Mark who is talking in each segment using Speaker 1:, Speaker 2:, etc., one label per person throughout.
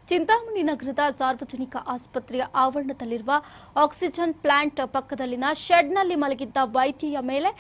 Speaker 1: ಚಿಂತಾಮಣಿ ನಗರದ ಸಾರ್ವಜನಿಕ ಆಸ್ಪತ್ರೆಯ ಆವರಣದಲ್ಲಿರುವ ಆಕ್ಸಿಜನ್ ಪ್ಲಾಂಟ್ ಪಕ್ಕದಲ್ಲಿನ ಶೆಡ್ನಲ್ಲಿ ಮಲಗಿದ್ದ ವೈದ್ಯೆಯ ಮೇಲೆ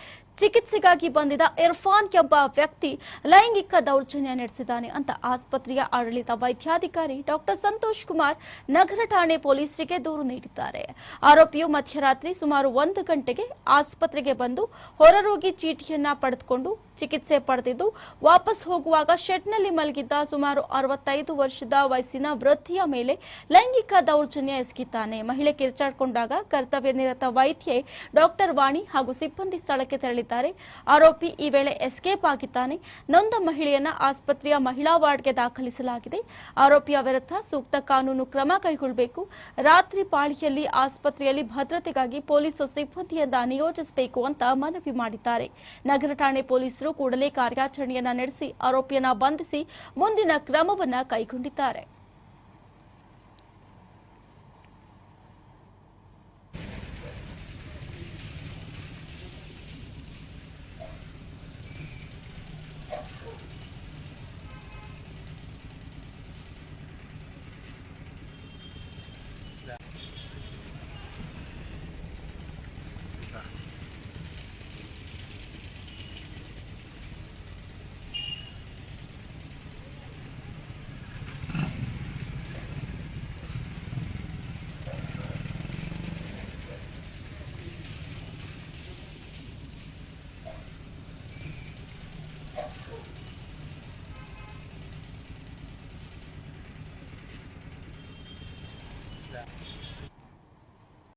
Speaker 1: ಚಿಕಿತ್ಸೆಗಾಗಿ ಬಂದಿದ್ದ ಇರ್ಫಾನ್ ಎಂಬ ವ್ಯಕ್ತಿ ಲೈಂಗಿಕ ದೌರ್ಜನ್ಯ ನಡೆಸಿದ್ದಾನೆ ಅಂತ ಆಸ್ಪತ್ರೆಯ ಆಡಳಿತ ವೈದ್ಯಾಧಿಕಾರಿ ಡಾಕ್ಟರ್ ಸಂತೋಷ್ ಕುಮಾರ್ ನಗರ ಠಾಣೆ ಪೊಲೀಸರಿಗೆ ದೂರು ನೀಡಿದ್ದಾರೆ. ಆರೋಪಿಯು ಮಧ್ಯರಾತ್ರಿ ಸುಮಾರು 1 ಗಂಟೆಗೆ ಆಸ್ಪತ್ರೆಗೆ ಬಂದು ಹೊರರೋಗಿ ಚೀಟಿಯನ್ನ ಪಡೆದುಕೊಂಡು ಚಿಕಿತ್ಸೆ ಪಡೆದಿದ್ದು ವಾಪಸ್ ಹೋಗುವಾಗ ಶೆಡ್ನಲ್ಲಿ ಮಲಗಿದ್ದ ಸುಮಾರು 65 ವರ್ಷದ ವಯಸ್ಸಿನ ವೃದ್ಧೆಯ ಮೇಲೆ ಲೈಂಗಿಕ ದೌರ್ಜನ್ಯ ಎಸಗಿದ್ದಾನೆ. ಮಹಿಳೆ ಕಿರ್ಚಾಡಿಕೊಂಡಾಗ ಕರ್ತವ್ಯ ನಿರತ ವೈದ್ಯೆ ಡಾಕ್ಟರ್ ವಾಣಿ ಹಾಗೂ ಸಿಬ್ಬಂದಿ ಸ್ಥಳಕ್ಕೆ ತೆರಳಿದ್ದಾರೆ. ಆರೋಪಿ ಈ ವೇಳೆ ಎಸ್ಕೇಪ್ ಆಗಿದ್ದಾನೆ. ನೊಂದ ಮಹಿಳೆಯನ್ನ ಆಸ್ಪತ್ರೆಯ ಮಹಿಳಾ ವಾರ್ಡ್ಗೆ ದಾಖಲಿಸಲಾಗಿದೆ. ಆರೋಪಿಯ ವಿರುದ್ಧ ಸೂಕ್ತ ಕಾನೂನು ಕ್ರಮ ಕೈಗೊಳ್ಳಬೇಕು. ರಾತ್ರಿ ಪಾಳಿಯಲ್ಲಿ ಆಸ್ಪತ್ರೆಯಲ್ಲಿ ಭದ್ರತೆಗಾಗಿ ಪೊಲೀಸ್ ಸಿಬ್ಬಂದಿಯನ್ನ ನಿಯೋಜಿಸಬೇಕು ಅಂತ ಮನವಿ ಮಾಡಿದ್ದಾರೆ. ನಗರ ಠಾಣೆ ಪೊಲೀಸರು ಕೂಡಲೇ ಕಾರ್ಯಾಚರಣೆಯನ್ನ ನಡೆಸಿ ಆರೋಪಿಯನ್ನ ಬಂಧಿಸಿ ಮುಂದಿನ ಕ್ರಮವನ್ನ ಕೈಗೊಂಡಿದ್ದಾರೆ.